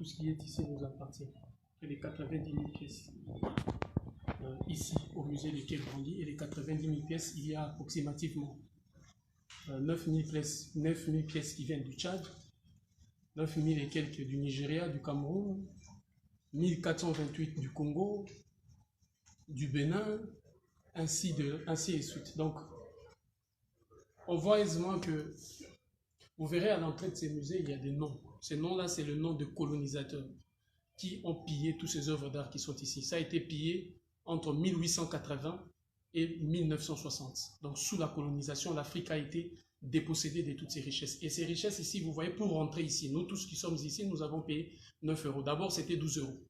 tout ce qui est ici nous appartient. Et les 90 000 pièces ici au musée de Quai Branly, et les 90 000 pièces, il y a approximativement 9 000 pièces qui viennent du Tchad, 9 000 et quelques du Nigeria, du Cameroun, 1428 du Congo, du Bénin, ainsi et suite. Donc, on voit aisément que, vous verrez à l'entrée de ces musées, il y a des noms. Ces noms-là, c'est le nom de colonisateurs qui ont pillé toutes ces œuvres d'art qui sont ici. Ça a été pillé entre 1880 et 1960. Donc, sous la colonisation, l'Afrique a été dépossédée de toutes ces richesses. Et ces richesses ici, vous voyez, pour rentrer ici, nous tous qui sommes ici, nous avons payé 9 euros. D'abord, c'était 12 euros.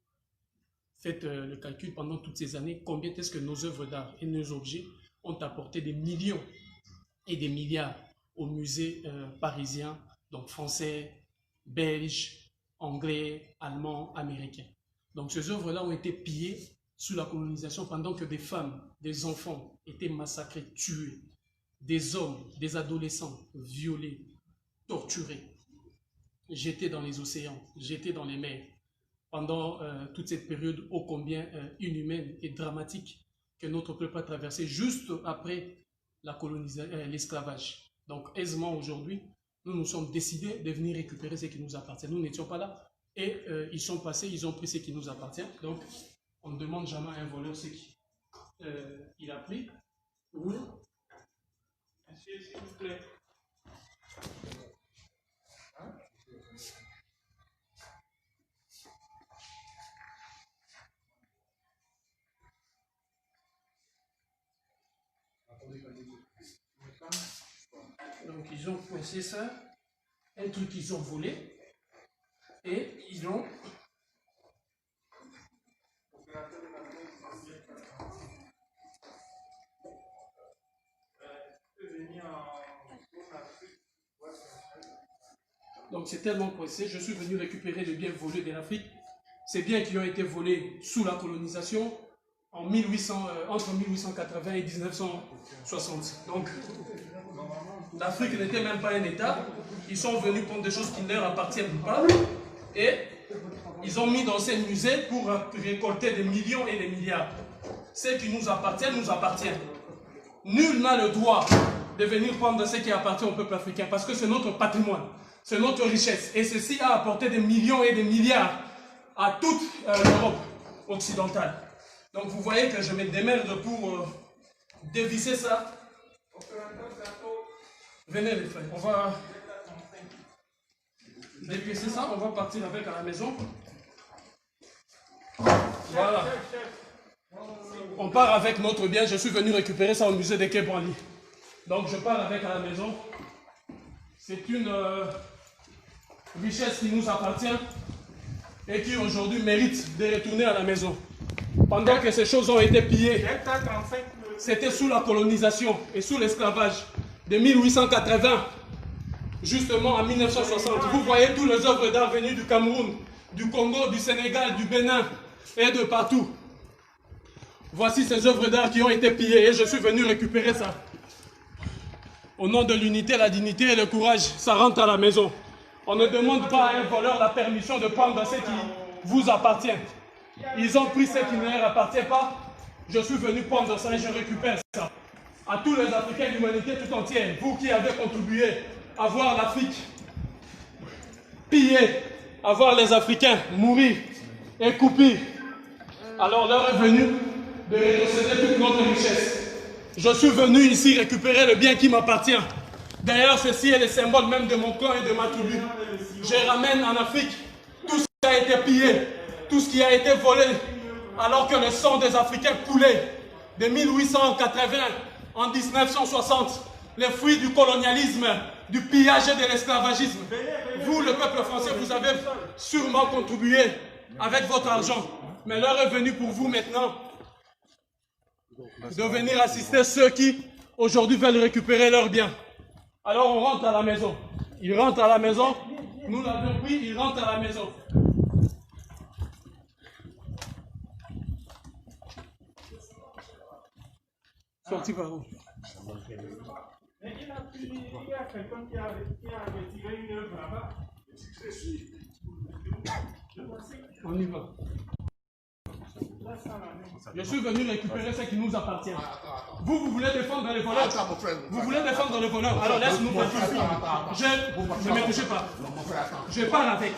Faites le calcul pendant toutes ces années, combien est-ce que nos œuvres d'art et nos objets ont apporté des millions et des milliards aux musées parisiens, donc français, belges, anglais, allemands, américains. Donc ces œuvres-là ont été pillées sous la colonisation pendant que des femmes, des enfants étaient massacrés, tués, des hommes, des adolescents violés, torturés, jetés dans les océans, jetés dans les mers, pendant toute cette période ô combien inhumaine et dramatique que notre peuple a traversée juste après la l'esclavage. Donc aisément aujourd'hui, nous nous sommes décidés de venir récupérer ce qui nous appartient. Nous n'étions pas là et ils sont passés, ils ont pris ce qui nous appartient. Donc on ne demande jamais à un voleur ce qu'il a pris. Oui. Monsieur, s'il vous plaît. Hein? Donc ils ont coincé ça, un truc qu'ils ont volé, et ils ont... Donc c'est tellement coincé, je suis venu récupérer les biens volés de l'Afrique, ces biens qui ont été volés sous la colonisation en entre 1880 et 1960. Donc l'Afrique n'était même pas un État, ils sont venus prendre des choses qui ne leur appartiennent pas et ils ont mis dans ces musées pour récolter des millions et des milliards. Ce qui nous appartient, nous appartient. Nul n'a le droit de venir prendre ce qui appartient au peuple africain parce que c'est notre patrimoine, c'est notre richesse. Et ceci a apporté des millions et des milliards à toute l'Europe occidentale. Donc vous voyez que je me démerde pour dévisser ça. Venez les frères, on va dévisser ça, on va partir avec à la maison. Voilà. On part avec notre bien, je suis venu récupérer ça au musée de Quai Branly. Donc je pars avec à la maison. C'est une richesse qui nous appartient et qui aujourd'hui mérite de retourner à la maison. Pendant que ces choses ont été pillées, c'était sous la colonisation et sous l'esclavage de 1880 justement en 1960. Vous voyez tous les œuvres d'art venues du Cameroun, du Congo, du Sénégal, du Bénin et de partout. Voici ces œuvres d'art qui ont été pillées et je suis venu récupérer ça. Au nom de l'unité, la dignité et le courage, ça rentre à la maison. On ne demande pas à un voleur la permission de prendre ce qui vous appartient. Ils ont pris ce qui ne leur appartient pas. Je suis venu prendre ça et je récupère ça. À tous les Africains de l'humanité tout entière, vous qui avez contribué à voir l'Afrique piller, à voir les Africains mourir et couper, alors l'heure est venue de rétrocéder toute notre richesse. Je suis venu ici récupérer le bien qui m'appartient. D'ailleurs, ceci est le symbole même de mon clan et de ma tribu. Je ramène en Afrique tout ce qui a été pillé, tout ce qui a été volé, alors que le sang des Africains coulait de 1880 en 1960, les fruits du colonialisme, du pillage et de l'esclavagisme. Vous, le peuple français, vous avez sûrement contribué avec votre argent. Mais l'heure est venue pour vous maintenant de venir assister ceux qui aujourd'hui veulent récupérer leurs biens. Alors on rentre à la maison. Ils rentrent à la maison. Nous l'avons pris, ils rentrent à la maison. Sorti par où? Mais il y a quelqu'un qui a retiré une œuvre là-bas. On y va. Je suis venu récupérer ce qui nous appartient. Vous voulez défendre les voleurs. Vous voulez défendre les voleurs. Alors laisse-nous faire. Ne me touchez pas. Je parle avec.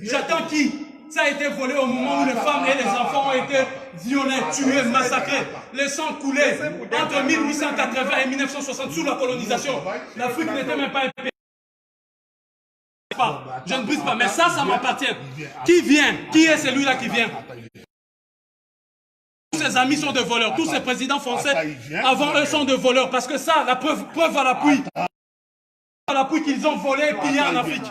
J'attends qui? Ça a été volé au moment où les femmes et les enfants ont été violés, tués, massacrés. Les sangs coulés entre 1880 et 1960 sous la colonisation. L'Afrique n'était même pas un pays. Je ne brise pas, mais ça m'appartient. Qui vient? Qui est celui-là qui vient? Tous ses amis sont de voleurs. Tous ces présidents français avant eux sont de voleurs. Parce que ça, la preuve à l'appui qu'ils ont volé et pillé en Afrique.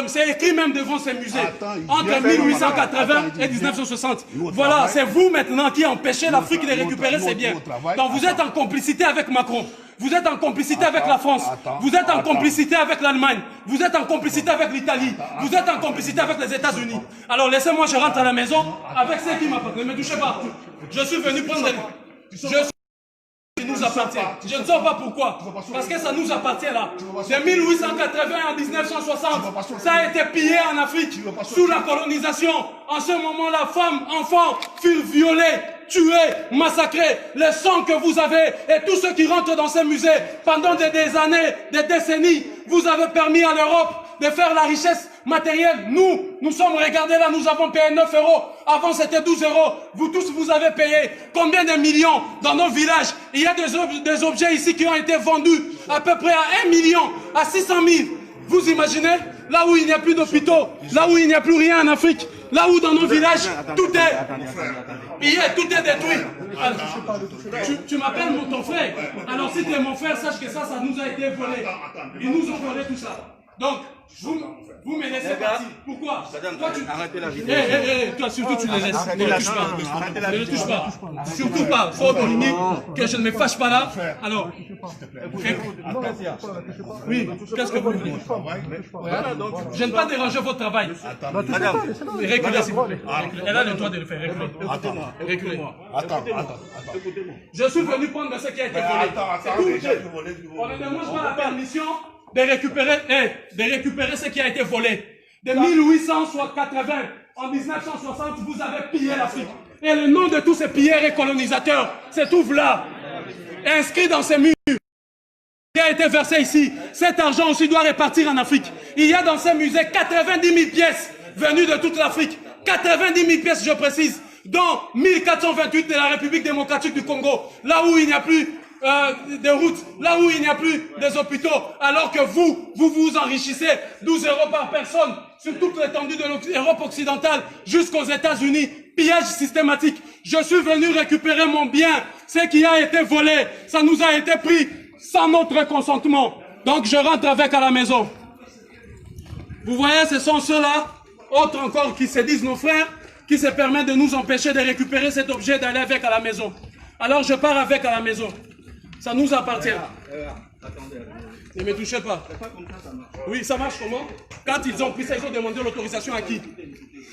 C'est écrit même devant ces musées. Entre 1880 et 1960. Voilà, c'est vous maintenant qui empêchez l'Afrique de récupérer ses biens. Donc vous êtes en complicité avec Macron. Vous êtes en complicité avec la France. Vous êtes en complicité avec l'Allemagne. Vous êtes en complicité avec l'Italie. Vous êtes en complicité avec les États-Unis. Alors laissez-moi, je rentre à la maison avec ceux qui m'appartiennent. Ne me touchez pas. Je suis venu prendre qui nous appartient. Je ne sais pas pourquoi. Parce que ça nous appartient là. De 1880 à 1960, ça a été pillé en Afrique sous la colonisation. En ce moment-là, femmes, enfants furent violés, tués, massacrés. Les sangs que vous avez et tous ceux qui rentrent dans ces musées pendant des années, des décennies, vous avez permis à l'Europe de faire la richesse matérielle. Nous sommes, regardez là, nous avons payé 9 €. Avant c'était 12 €. Vous tous, vous avez payé combien de millions dans nos villages? Il y a des objets ici qui ont été vendus à peu près à 1 million, à 600 000. Vous imaginez? Là où il n'y a plus d'hôpitaux, là où il n'y a plus rien en Afrique, là où dans nos villages, tout est détruit. Alors, tu m'appelles ton frère. Alors si tu es mon frère, sache que ça nous a été volé. Ils nous ont volé tout ça. Donc, vous me laissez partir. Pourquoi? Arrêtez la vidéo. Toi, surtout, tu les laisses. Ne le touche pas. Surtout pas. Faut dominer que je ne me fâche pas là. Alors, oui, qu'est-ce que vous voulez? Je n'ai pas dérangé votre travail. Madame, reculez s'il vous plaît. Elle a le droit de le faire. Reculez. Attends. Je suis venu prendre ce qui a été volé. On ne demande pas la permission de récupérer ce qui a été volé. De 1880 en 1960, vous avez pillé l'Afrique. Et le nom de tous ces pilleurs et colonisateurs se trouve là, inscrit dans ces murs. Qui a été versé ici. Cet argent aussi doit repartir en Afrique. Il y a dans ces musées 90 000 pièces venues de toute l'Afrique. 90 000 pièces, je précise, dont 1428 de la République démocratique du Congo, là où il n'y a plus de routes, là où il n'y a plus des hôpitaux, alors que vous enrichissez 12 € par personne sur toute l'étendue de l'Europe occidentale jusqu'aux États-Unis. Pillage systématique. Je suis venu récupérer mon bien. Ce qui a été volé, ça nous a été pris sans notre consentement. Donc je rentre avec à la maison. Vous voyez, ce sont ceux-là, autres encore qui se disent nos frères, qui se permettent de nous empêcher de récupérer cet objet, d'aller avec à la maison. Alors je pars avec à la maison. Ça nous appartient. Ne me touchez pas. Oui, ça marche comment? Quand ils ont pris ça, ils ont demandé l'autorisation à qui?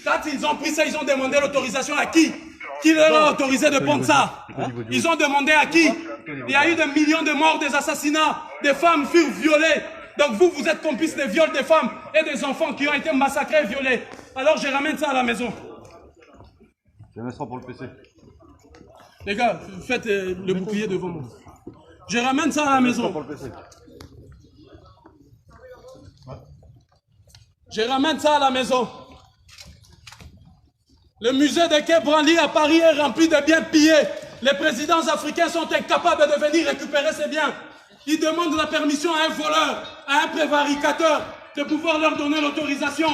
Quand ils ont pris ça, ils ont demandé l'autorisation à qui? Qui leur a autorisé de prendre ça? Ils ont demandé à qui? Il y a eu des millions de morts, des assassinats, des femmes furent violées. Donc vous êtes complices des viols des femmes et des enfants qui ont été massacrés et violés. Alors je ramène ça à la maison. Je vais mettre pour le PC. Les gars, faites le bouclier devant moi. Je ramène ça à la maison. Je ramène ça à la maison. Le musée de Quai Branly à Paris est rempli de biens pillés. Les présidents africains sont incapables de venir récupérer ces biens. Ils demandent la permission à un voleur, à un prévaricateur, de pouvoir leur donner l'autorisation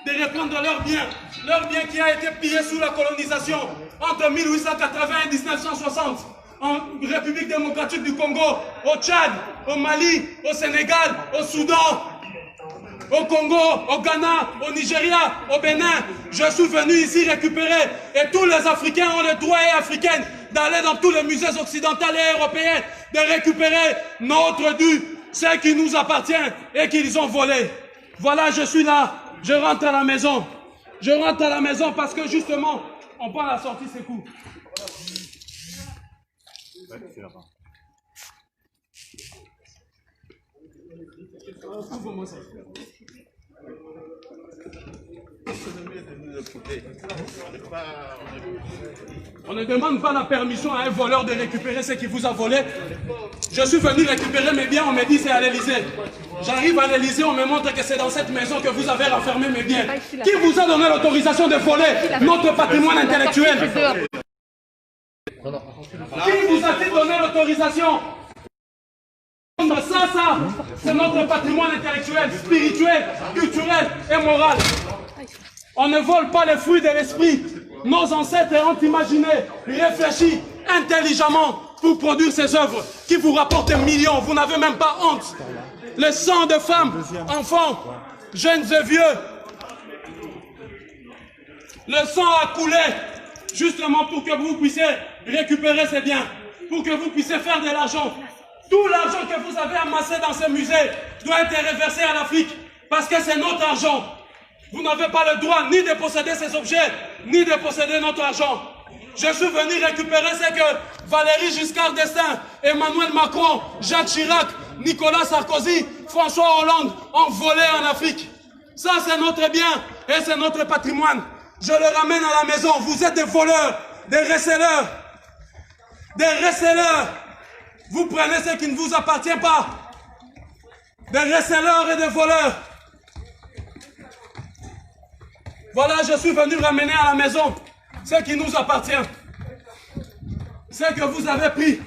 de reprendre leurs biens. Leurs biens qui a été pillé sous la colonisation entre 1880 et 1960. En République démocratique du Congo, au Tchad, au Mali, au Sénégal, au Soudan, au Congo, au Ghana, au Nigeria, au Bénin. Je suis venu ici récupérer et tous les Africains ont le droit et africaines d'aller dans tous les musées occidentaux et européens, de récupérer notre dû, ce qui nous appartient et qu'ils ont volé. Voilà, je suis là, je rentre à la maison. Je rentre à la maison parce que justement, on prend la sortie, c'est cool. Ouvre-moi ça. On ne demande pas la permission à un voleur de récupérer ce qu'il vous a volé. Je suis venu récupérer mes biens, on me dit c'est à l'Élysée. J'arrive à l'Élysée, on me montre que c'est dans cette maison que vous avez renfermé mes biens. Qui vous a donné l'autorisation de voler notre patrimoine intellectuel? Qui vous a-t-il donné l'autorisation? Ça, c'est notre patrimoine intellectuel, spirituel, culturel et moral. On ne vole pas les fruits de l'esprit. Nos ancêtres ont imaginé, réfléchi intelligemment pour produire ces œuvres qui vous rapportent des millions. Vous n'avez même pas honte. Le sang de femmes, enfants, jeunes et vieux. Le sang a coulé justement pour que vous puissiez récupérer ces biens, pour que vous puissiez faire de l'argent. Tout l'argent que vous avez amassé dans ce musée doit être réversé à l'Afrique parce que c'est notre argent. Vous n'avez pas le droit ni de posséder ces objets, ni de posséder notre argent. Je suis venu récupérer ce que Valéry Giscard d'Estaing, Emmanuel Macron, Jacques Chirac, Nicolas Sarkozy, François Hollande ont volé en Afrique. Ça, c'est notre bien et c'est notre patrimoine. Je le ramène à la maison. Vous êtes des voleurs, des receleurs. Des receleurs. Vous prenez ce qui ne vous appartient pas. Des receleurs et des voleurs. Voilà, je suis venu ramener à la maison ce qui nous appartient. Ce que vous avez pris.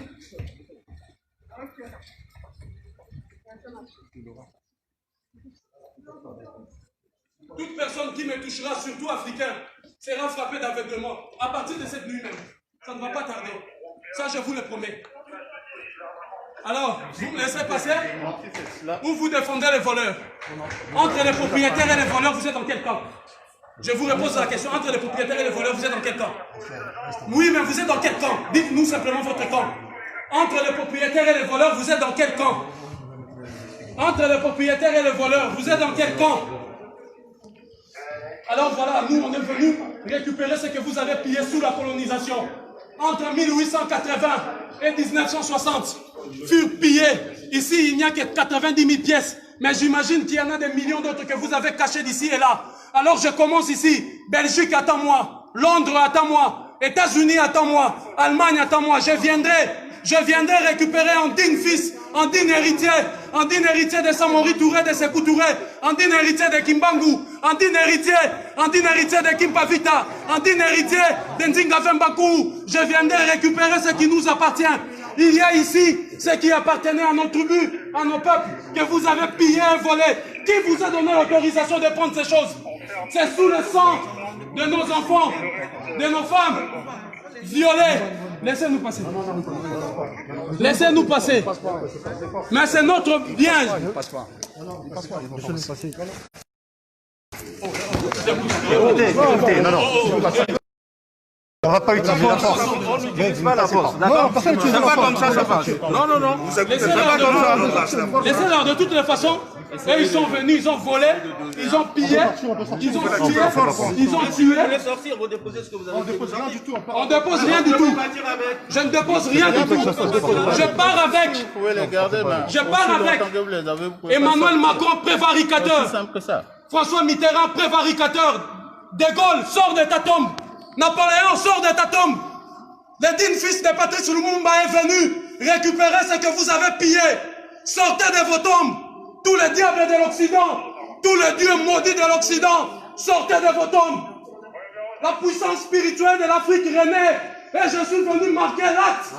Toute personne qui me touchera, surtout africain, sera frappée d'aveuglement. À partir de cette nuit même. Ça ne va pas tarder. Ça, je vous le promets. Alors, vous me laissez passer ou vous défendez les voleurs? Entre les propriétaires et les voleurs, vous êtes dans quel camp? Je vous repose la question. Entre les propriétaires et les voleurs, vous êtes dans quel camp? Oui, mais vous êtes dans quel camp? Dites-nous simplement votre camp. Entre les propriétaires et les voleurs, vous êtes dans quel camp? Entre les propriétaires et les voleurs, vous êtes dans quel camp? Alors voilà, nous on est venus récupérer ce que vous avez pillé sous la colonisation. Entre 1880 et 1960, furent pillés. Ici, il n'y a que 90 000 pièces. Mais j'imagine qu'il y en a des millions d'autres que vous avez cachés d'ici et là. Alors je commence ici. Belgique, attends-moi. Londres, attends-moi. États-Unis, attends-moi. Allemagne, attends-moi. Je viendrai récupérer un digne fils, un digne héritier de Samori Touré, de Sékou Touré, un digne héritier de Kimbangu, un digne héritier de Kimpavita, un digne héritier de Nzinga Vembakou. Je viendrai récupérer ce qui nous appartient. Il y a ici ce qui appartenait à nos tribus, à nos peuples, que vous avez pillé et volé. Qui vous a donné l'autorisation de prendre ces choses? C'est sous le sang de nos enfants, de nos femmes violées. Laissez-nous passer. Laissez-nous passer. Mais c'est notre bien. Écoutez, non. On va pas utiliser la force. Pas la force. Non, c'est pas comme ça, ça marche. Non. Laissez-leur de toutes les façons. Et ils sont venus, ils ont volé, ils ont pillé, ils ont tué, ils ont tué. Vous déposez ce que vous avez. On dépose rien du tout. On dépose rien du tout. Je ne dépose rien du tout. Je pars avec. Vous pouvez les garder, mais je pars avec. Emmanuel Macron, prévaricateur. Simple que ça. François Mitterrand, prévaricateur. De Gaulle, sort de ta tombe. Napoléon, sort de ta tombe. Le digne fils de Patrice Lumumba est venu récupérer ce que vous avez pillé. Sortez de vos tombes. Tous les diables de l'Occident, tous les dieux maudits de l'Occident, sortez de vos tombes. La puissance spirituelle de l'Afrique renaît. Et je suis venu marquer l'acte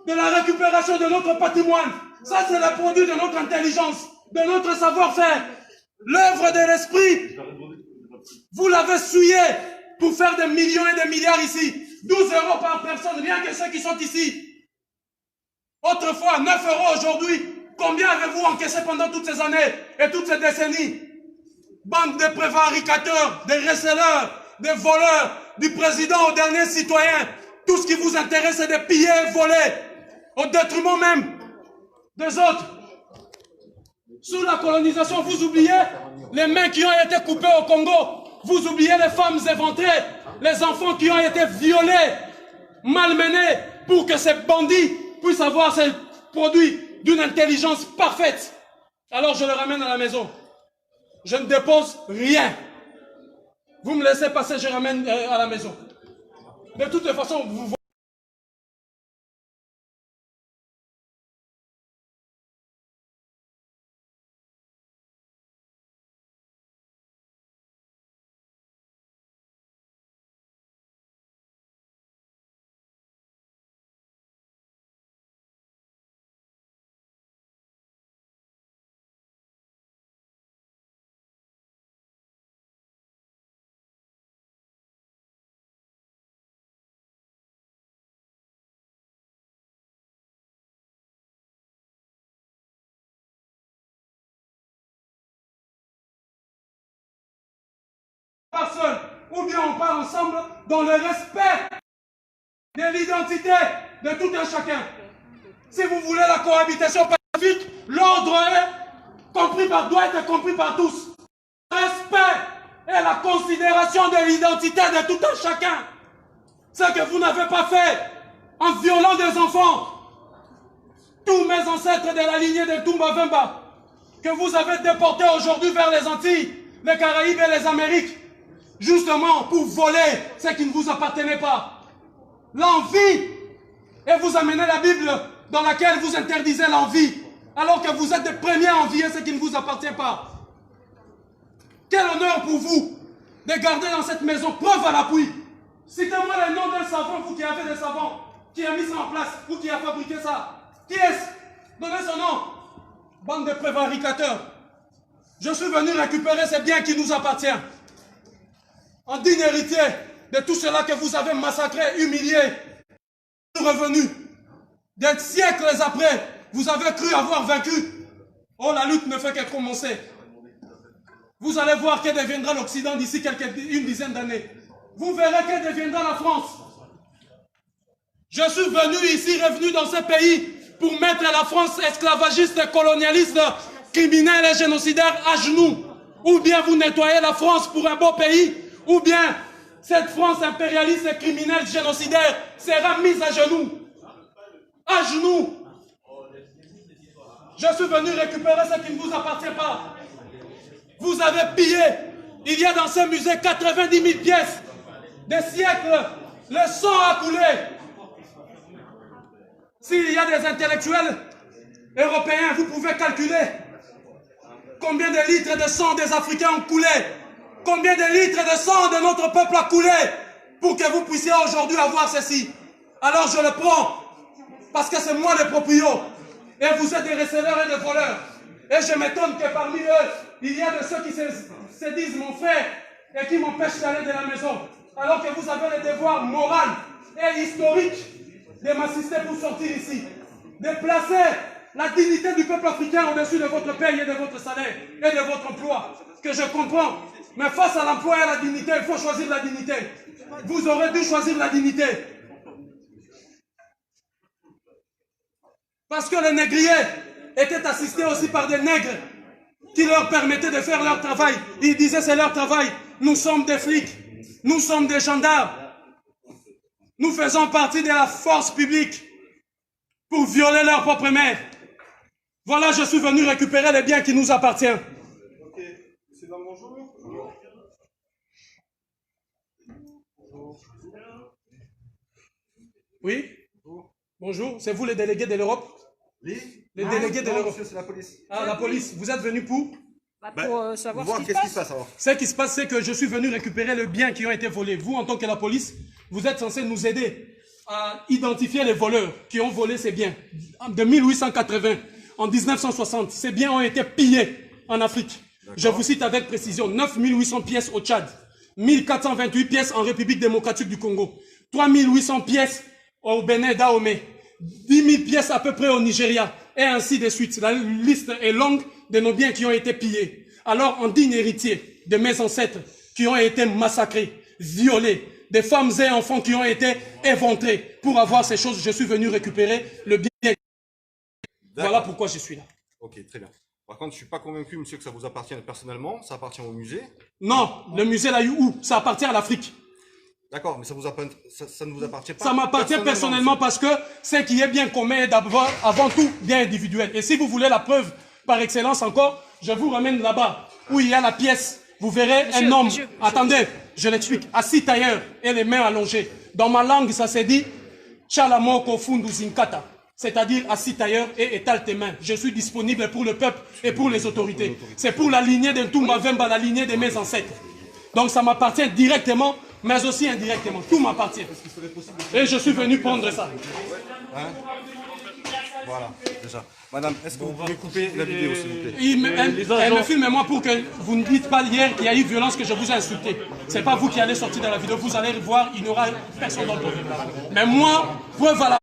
de la récupération de notre patrimoine. Ça, c'est le produit de notre intelligence, de notre savoir-faire. L'œuvre de l'esprit, vous l'avez souillé pour faire des millions et des milliards ici. 12 € par personne, rien que ceux qui sont ici. Autrefois, 9 € aujourd'hui. Combien avez-vous encaissé pendant toutes ces années et toutes ces décennies? Bande de prévaricateurs, de receleurs, de voleurs, du président au dernier citoyen. Tout ce qui vous intéresse, c'est de piller et voler, au détriment même des autres. Sous la colonisation, vous oubliez les mains qui ont été coupées au Congo. Vous oubliez les femmes éventrées, les enfants qui ont été violés, malmenés, pour que ces bandits puissent avoir ces produits d'une intelligence parfaite. Alors je le ramène à la maison. Je ne dépose rien. Vous me laissez passer, je ramène à la maison. De toute façon, vous... pas seul, ou bien on part ensemble dans le respect de l'identité de tout un chacun. Si vous voulez la cohabitation pacifique, l'ordre doit être compris par tous. Le respect et la considération de l'identité de tout un chacun. Ce que vous n'avez pas fait en violant des enfants. Tous mes ancêtres de la lignée de Toumba Vemba, que vous avez déportés aujourd'hui vers les Antilles, les Caraïbes et les Amériques, justement pour voler ce qui ne vous appartenait pas. L'envie. Et vous amenez la Bible dans laquelle vous interdisez l'envie, alors que vous êtes les premiers à envier ce qui ne vous appartient pas. Quel honneur pour vous de garder dans cette maison, preuve à l'appui. Citez-moi le nom d'un savant, vous qui avez des savants, qui a mis ça en place, vous qui a fabriqué ça. Qui est-ce? Donnez son nom. Bande de prévaricateurs. Je suis venu récupérer ces biens qui nous appartiennent. En digne héritier de tout cela que vous avez massacré, humilié, revenu. Des siècles après, vous avez cru avoir vaincu. Oh, la lutte ne fait que commencer. Vous allez voir que deviendra l'Occident d'ici une dizaine d'années. Vous verrez que deviendra la France. Je suis venu ici, revenu dans ce pays, pour mettre la France esclavagiste, colonialiste, criminelle et génocidaire à genoux. Ou bien vous nettoyez la France pour un beau pays, ou bien cette France impérialiste et criminelle génocidaire sera mise à genoux. À genoux. Je suis venu récupérer ce qui ne vous appartient pas. Vous avez pillé. Il y a dans ce musée 90 000 pièces. Des siècles. Le sang a coulé. S'il y a des intellectuels européens, vous pouvez calculer combien de litres de sang des Africains ont coulé. Combien de litres de sang de notre peuple a coulé pour que vous puissiez aujourd'hui avoir ceci. Alors je le prends parce que c'est moi le proprio. Et vous êtes des receleurs et des voleurs. Et je m'étonne que parmi eux, il y a de ceux qui se disent mon frère et qui m'empêchent d'aller de la maison. Alors que vous avez le devoir moral et historique de m'assister pour sortir ici. De placer la dignité du peuple africain au-dessus de votre paye et de votre salaire et de votre emploi. Que je comprends. Mais face à l'emploi et à la dignité, il faut choisir la dignité. Vous aurez dû choisir la dignité. Parce que les négriers étaient assistés aussi par des nègres qui leur permettaient de faire leur travail. Ils disaient c'est leur travail. Nous sommes des flics. Nous sommes des gendarmes. Nous faisons partie de la force publique pour violer leur propre mère. Voilà, je suis venu récupérer les biens qui nous appartiennent. Ok, c'est dans bonjour. Oui? Bonjour, c'est vous les délégués de l'Europe? Oui. Les délégués de l'Europe. Monsieur, c'est la police. Ah, la police, vous êtes venus pour? Pour savoir Voir ce qui qu'est-ce qui se se passe. passe alors. Ce qui se passe, c'est que je suis venu récupérer les biens qui ont été volés. Vous, en tant que la police, vous êtes censé nous aider à identifier les voleurs qui ont volé ces biens. De 1880 en 1960, ces biens ont été pillés en Afrique. Je vous cite avec précision. 9 800 pièces au Tchad, 1428 pièces en République démocratique du Congo, 3 800 pièces au Bénin Dahomey, 10 000 pièces à peu près au Nigeria, et ainsi de suite. La liste est longue de nos biens qui ont été pillés. Alors, en digne héritier de mes ancêtres qui ont été massacrés, violés, des femmes et enfants qui ont été éventrés, pour avoir ces choses, je suis venu récupérer le bien. Voilà pourquoi je suis là. Ok, très bien. Par contre, je ne suis pas convaincu, monsieur, que ça vous appartienne personnellement. Ça appartient au musée. Non, le musée l'a eu où? Ça appartient à l'Afrique. D'accord, mais ça ne vous appartient pas. Ça m'appartient personnellement parce que ce qui est bien commun est d'abord, avant tout, bien individuel. Et si vous voulez la preuve par excellence encore, je vous ramène là-bas, où il y a la pièce. Vous verrez un homme. Attendez, Je l'explique. Assis tailleur et les mains allongées. Dans ma langue, ça s'est dit Chalamoko Fundu Zinkata. C'est-à-dire assis tailleur et étale tes mains. Je suis disponible pour le peuple et pour les autorités. C'est pour la lignée de Ntumba Vemba, la lignée de mes ancêtres. Donc ça m'appartient directement, mais aussi indirectement. Tout m'appartient. Et je suis venu prendre ça. Hein? Voilà, déjà. Madame, est-ce que vous pouvez couper la vidéo, s'il vous plaît? Elle me filme moi pour que vous ne dites pas hier qu'il y a eu violence, que je vous ai insulté. C'est pas vous qui allez sortir de la vidéo, vous allez voir, il n'y aura personne dans le problème. Mais moi, preuve à la...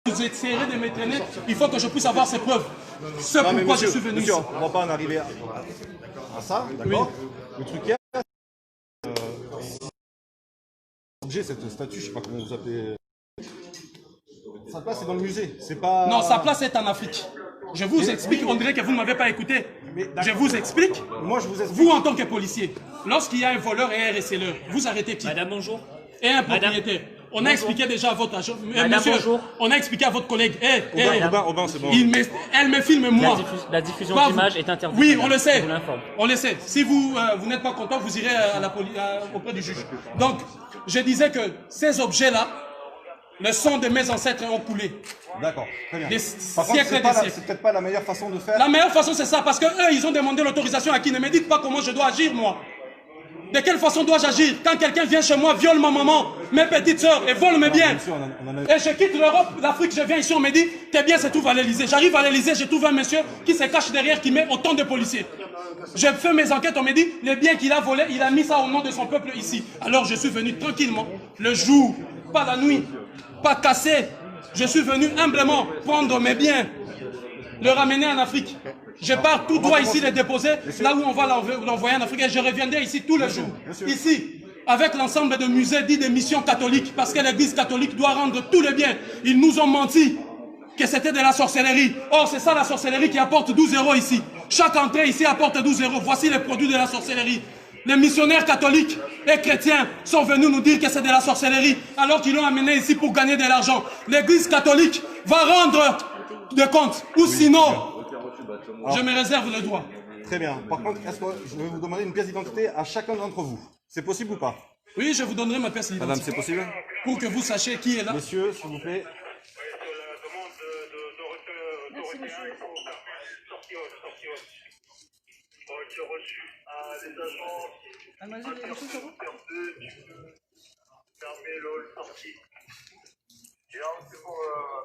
Vous essayerez de m'étraîner, il faut que je puisse avoir ces preuves. C'est pourquoi je suis venu ici. On ne va pas en arriver à ça, d'accord? Oui. Le truc est... Objet, cette statue, je ne sais pas comment vous appelez... Sa place est dans le musée, c'est pas... Non, sa place est en Afrique. Je vous explique, on dirait que vous ne m'avez pas écouté. Je vous explique. Moi, je vous explique. Vous, en tant que policier, lorsqu'il y a un voleur et un receleur, vous arrêtez qui? Madame, bonjour. Et un propriétaire. On a expliqué déjà à votre agent. Madame, monsieur, bonjour. On a expliqué à votre collègue. Aubin, c'est bon. Elle me filme moi. La diffusion d'images est interdite. Oui, on le sait. Je vous l'informe. On le sait. Si vous, vous n'êtes pas content, vous irez auprès du juge. Donc, je disais que ces objets-là, le sang de mes ancêtres ont coulé. D'accord, très bien. Des Par contre, siècles et des siècles. c'est peut-être pas la meilleure façon de faire. La meilleure façon, c'est ça, parce que eux, ils ont demandé l'autorisation à qui? Ne me dites pas comment je dois agir, moi. De quelle façon dois-je agir quand quelqu'un vient chez moi, viole ma maman, mes petites sœurs et vole mes biens? Et je quitte l'Europe, l'Afrique, je viens ici, on me dit, tes biens se trouvent à l'Élysée. J'arrive à l'Élysée, je trouve un monsieur qui se cache derrière, qui met autant de policiers. Je fais mes enquêtes, on me dit, les biens qu'il a volés, il a mis ça au nom de son peuple ici. Alors je suis venu tranquillement, le jour, pas la nuit, pas cassé. Je suis venu humblement prendre mes biens, le ramener en Afrique. Je pars tout droit ici, les déposer, là où on va l'envoyer en Afrique. Et je reviendrai ici tous les jours. Ici, avec l'ensemble de musées dits de missions catholiques, parce que l'église catholique doit rendre tous les biens. Ils nous ont menti que c'était de la sorcellerie. Or, c'est ça la sorcellerie qui apporte 12 € ici. Chaque entrée ici apporte 12 €. Voici les produits de la sorcellerie. Les missionnaires catholiques et chrétiens sont venus nous dire que c'est de la sorcellerie, alors qu'ils l'ont amené ici pour gagner de l'argent. L'église catholique va rendre des comptes, ou sinon, je me réserve le droit. Très bien. Par contre, est-ce que je vais vous demander une pièce d'identité à chacun d'entre vous? C'est possible ou pas? Oui, je vous donnerai ma pièce d'identité. Madame, c'est possible? Pour que vous sachiez qui est là. Monsieur, s'il vous plaît. C'est pour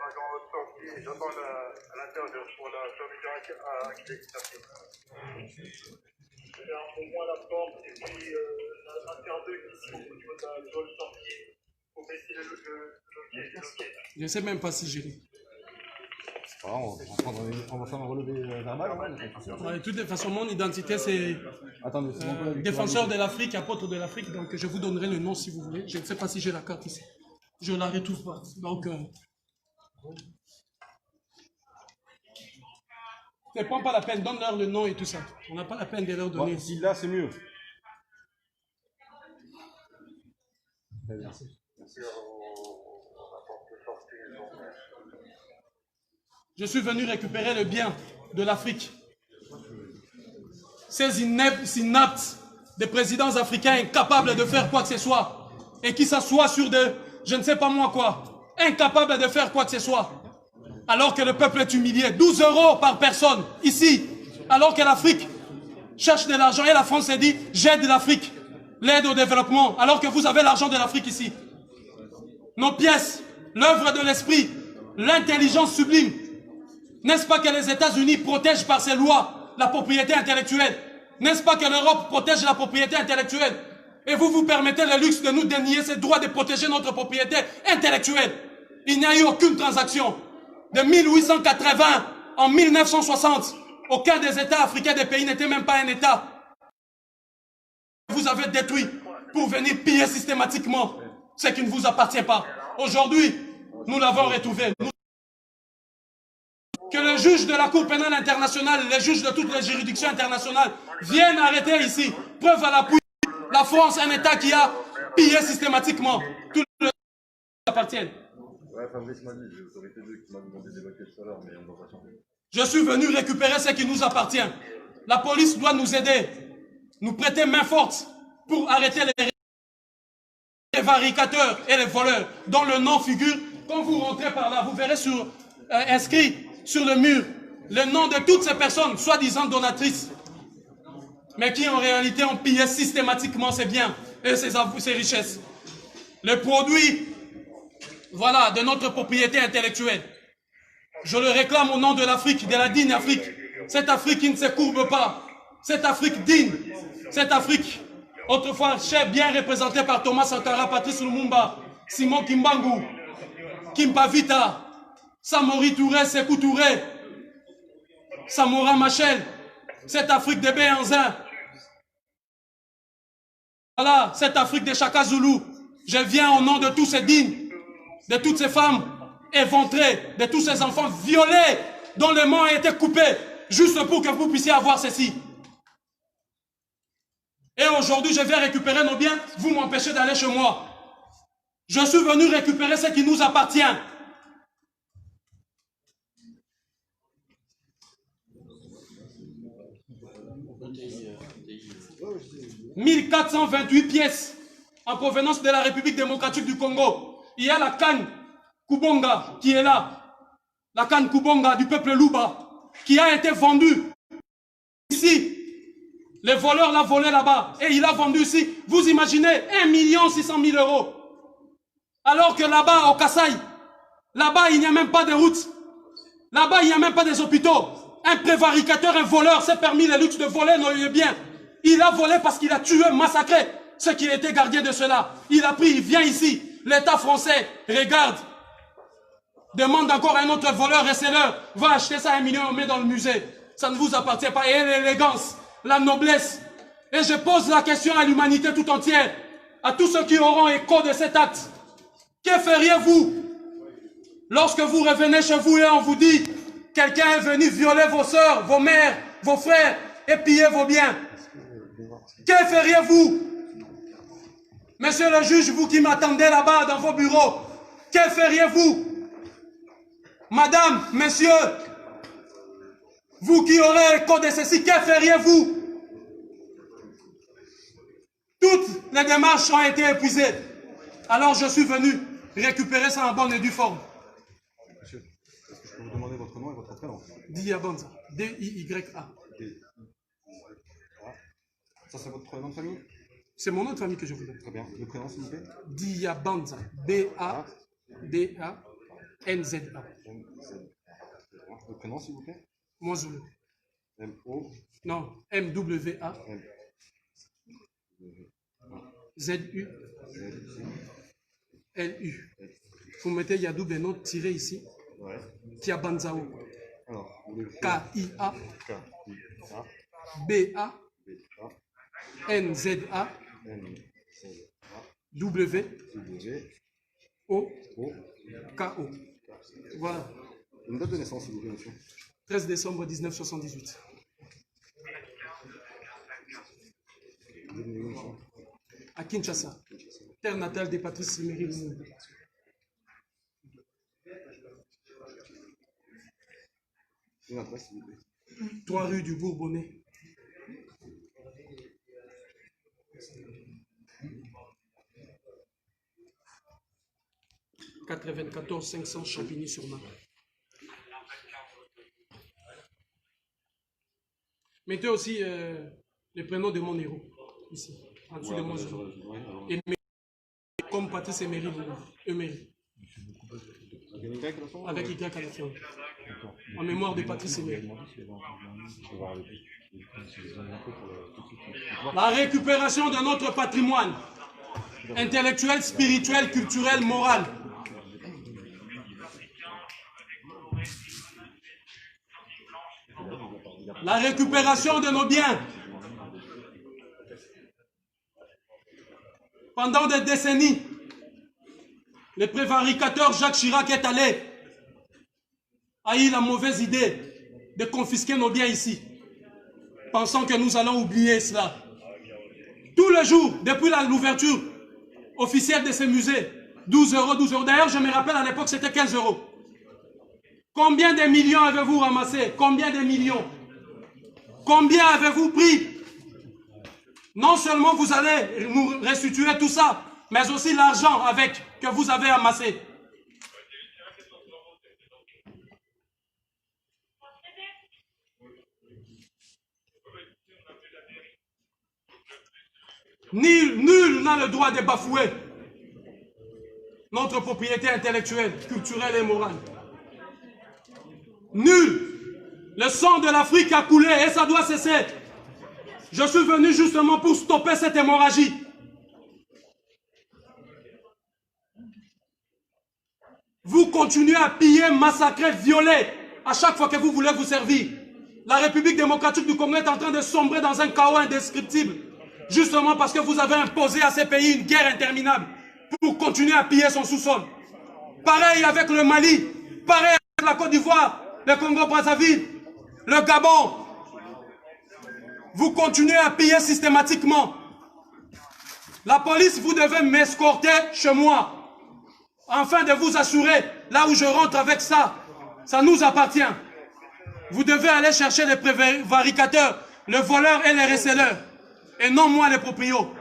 agent de sortie, j'attends à l'intérieur pour la fermeture accréditation. Je vais au la porte et puis l'intérieur ici au niveau de la zone sortie pour baisser le loquet. Je ne sais même pas si j'ai. C'est pas grave, on va faire un relevé verbal. De toutes façons, mon identité, c'est défenseur de l'Afrique, apôtre de l'Afrique. Donc, je vous donnerai le nom si vous voulez. Je ne sais pas si j'ai la carte ici. Je ne la retrouve pas. Donc, ne prends pas la peine, donne-leur le nom et tout ça. On n'a pas la peine de leur donner. Si là, c'est mieux. Merci. Je suis venu récupérer le bien de l'Afrique. Ces inaptes des présidents africains incapables de faire quoi que ce soit et qui s'assoient sur des, je ne sais pas moi quoi, incapables de faire quoi que ce soit, alors que le peuple est humilié. 12 € par personne, ici, alors que l'Afrique cherche de l'argent et la France a dit, j'aide l'Afrique, l'aide au développement, alors que vous avez l'argent de l'Afrique ici. Nos pièces, l'œuvre de l'esprit, l'intelligence sublime. N'est-ce pas que les États-Unis protègent par ces lois la propriété intellectuelle? N'est-ce pas que l'Europe protège la propriété intellectuelle? Et vous vous permettez le luxe de nous dénier ce droit de protéger notre propriété intellectuelle. Il n'y a eu aucune transaction. De 1880 en 1960, aucun des États africains des pays n'était même pas un État. Vous avez détruit pour venir piller systématiquement ce qui ne vous appartient pas. Aujourd'hui, nous l'avons retrouvé. Que le juge de la Cour pénale internationale, les juges de toutes les juridictions internationales viennent arrêter ici. Preuve à l'appui, la France, un État qui a pillé systématiquement tout le qui appartiennent. Je suis venu récupérer ce qui nous appartient. La police doit nous aider, nous prêter main forte pour arrêter les prévaricateurs et les voleurs dont le nom figure. Quand vous rentrez par là, vous verrez inscrit sur le mur le nom de toutes ces personnes, soi-disant donatrices, mais qui en réalité ont pillé systématiquement ses biens et ses richesses. Le produit, voilà, de notre propriété intellectuelle. Je le réclame au nom de l'Afrique, de la digne Afrique. Cette Afrique qui ne se courbe pas. Cette Afrique digne. Cette Afrique, autrefois chère, bien représentée par Thomas Sankara, Patrice Lumumba, Simon Kimbangu, Kimpa Vita, Samori Touré, Sékou Touré, Samora Machel. Cette Afrique de Béhanzin. Voilà, cette Afrique de Chaka Zulu. Je viens au nom de tous ces dignes, de toutes ces femmes éventrées, de tous ces enfants violés, dont les mains ont été coupées, juste pour que vous puissiez avoir ceci. Et aujourd'hui, je viens récupérer nos biens, vous m'empêchez d'aller chez moi. Je suis venu récupérer ce qui nous appartient. « 1428 pièces en provenance de la République démocratique du Congo. Il y a la canne Kubonga qui est là. La canne Kubonga du peuple Luba qui a été vendue ici. Les voleurs l'ont volé là-bas et il a vendu ici. Vous imaginez 1 600 000 €. Alors que là-bas, au Kasaï, là-bas, il n'y a même pas de routes. Là-bas, il n'y a même pas des hôpitaux. Un prévaricateur, un voleur s'est permis le luxe de voler nos biens. Il a volé parce qu'il a tué, massacré ceux qui étaient gardiens de cela. Il a pris, il vient ici. L'État français regarde. Demande encore à un autre voleur, receleur. Va acheter ça à 1 million, on met dans le musée. Ça ne vous appartient pas. Et l'élégance, la noblesse. Et je pose la question à l'humanité tout entière. À tous ceux qui auront écho de cet acte. Que feriez-vous lorsque vous revenez chez vous et on vous dit quelqu'un est venu violer vos sœurs, vos mères, vos frères et piller vos biens? Que feriez-vous? Monsieur le juge, vous qui m'attendez là-bas dans vos bureaux, que feriez-vous? Madame, monsieur, vous qui aurez écho de ceci, que feriez-vous? Toutes les démarches ont été épuisées. Alors je suis venu récupérer ça en bonne et due forme. Monsieur, est-ce que je peux vous demander votre nom et votre prénom? Diabanza. D-I-Y-A. Ça, c'est votre nom de famille? C'est mon nom de famille que je vous donne. Très bien. Le prénom, s'il vous plaît? Diabanza. B-A-D-A-N-Z-A. Le prénom, s'il vous plaît? Mozulu. M-O. Non, M-W-A. Z-U. L-U. Vous mettez Yadou Beno tiré ici. Ouais. Kiabanzao. Alors, K-I-A. K-I-A. B-A. B-A. N-Z-A. N-Z-A. W. O. O. K-O. Voilà. Une date de naissance, s'il vous plaît, monsieur? 13 décembre 1978. Vous êtes né où, monsieur? À Kinshasa. Terre natale de Patrice Emery Lumumba. Une adresse, s'il vous plaît? 3 rue du Bourbonnais. « 94 500 Champigny-sur-Marne. » Mettez aussi les prénoms de mon héros, ici, en dessous de mon héros. Et comme Patrice Emery Emery. Avec Y à la fin. En mémoire de Patrice Emery. La récupération de notre patrimoine intellectuel, spirituel, culturel, moral. La récupération de nos biens. Pendant des décennies, le prévaricateur Jacques Chirac est allé, a eu la mauvaise idée de confisquer nos biens ici, pensant que nous allons oublier cela. Tous les jours, depuis l'ouverture officielle de ce musée, 12 €, 12 €. D'ailleurs, je me rappelle à l'époque, c'était 15 €. Combien de millions avez-vous ramassé? Combien de millions? Combien avez-vous pris? Non seulement vous allez nous restituer tout ça, mais aussi l'argent avec que vous avez amassé. Nul n'a le droit de bafouer notre propriété intellectuelle, culturelle et morale. Nul. Le sang de l'Afrique a coulé et ça doit cesser. Je suis venu justement pour stopper cette hémorragie. Vous continuez à piller, massacrer, violer à chaque fois que vous voulez vous servir. La République démocratique du Congo est en train de sombrer dans un chaos indescriptible. Justement parce que vous avez imposé à ces pays une guerre interminable pour continuer à piller son sous-sol. Pareil avec le Mali, pareil avec la Côte d'Ivoire, le Congo-Brazzaville, le Gabon. Vous continuez à piller systématiquement. La police, vous devez m'escorter chez moi, afin de vous assurer, là où je rentre avec ça, ça nous appartient. Vous devez aller chercher les prévaricateurs, les voleurs et les receleurs, et non moi les proprios.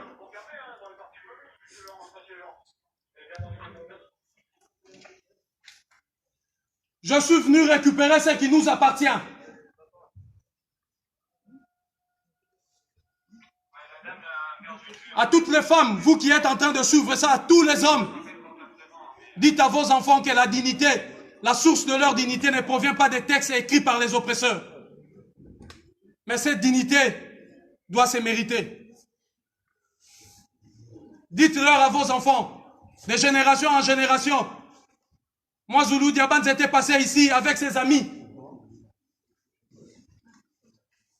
Je suis venu récupérer ce qui nous appartient. À toutes les femmes, vous qui êtes en train de suivre ça, à tous les hommes, dites à vos enfants que la dignité, la source de leur dignité ne provient pas des textes écrits par les oppresseurs. Mais cette dignité doit se mériter. Dites-leur à vos enfants, de génération en génération. Moi, Zulu Diabans était passé ici avec ses amis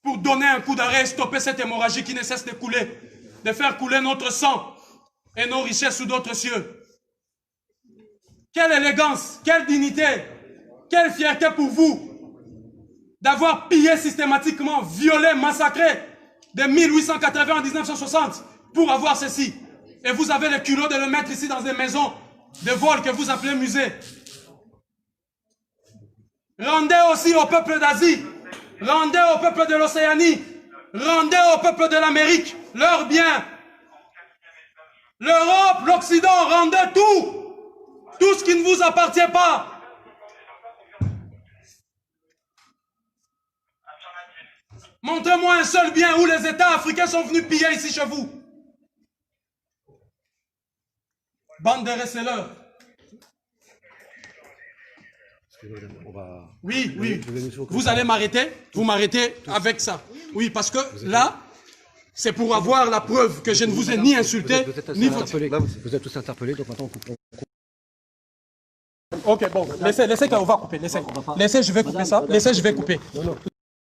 pour donner un coup d'arrêt et stopper cette hémorragie qui ne cesse de couler, de faire couler notre sang et nos richesses sous d'autres cieux. Quelle élégance, quelle dignité, quelle fierté pour vous d'avoir pillé systématiquement, violé, massacré de 1880 à 1960 pour avoir ceci. Et vous avez le culot de le mettre ici dans des maisons de vol que vous appelez musées. Rendez aussi au peuple d'Asie, rendez au peuple de l'Océanie, rendez au peuple de l'Amérique leurs biens. L'Europe, l'Occident, rendez tout. Tout ce qui ne vous appartient pas. Montrez-moi un seul bien où les États africains sont venus piller ici chez vous. Bande de receleurs. Oui, oui. Vous allez m'arrêter. Vous m'arrêtez avec ça. Oui, parce que là, c'est pour avoir la preuve que je ne vous ai ni insulté, ni interpellé. Vous êtes tous interpellés, donc maintenant on coupe. Ok, bon, laissez qu'on va couper, laissez, je vais couper ça, laissez, je vais couper.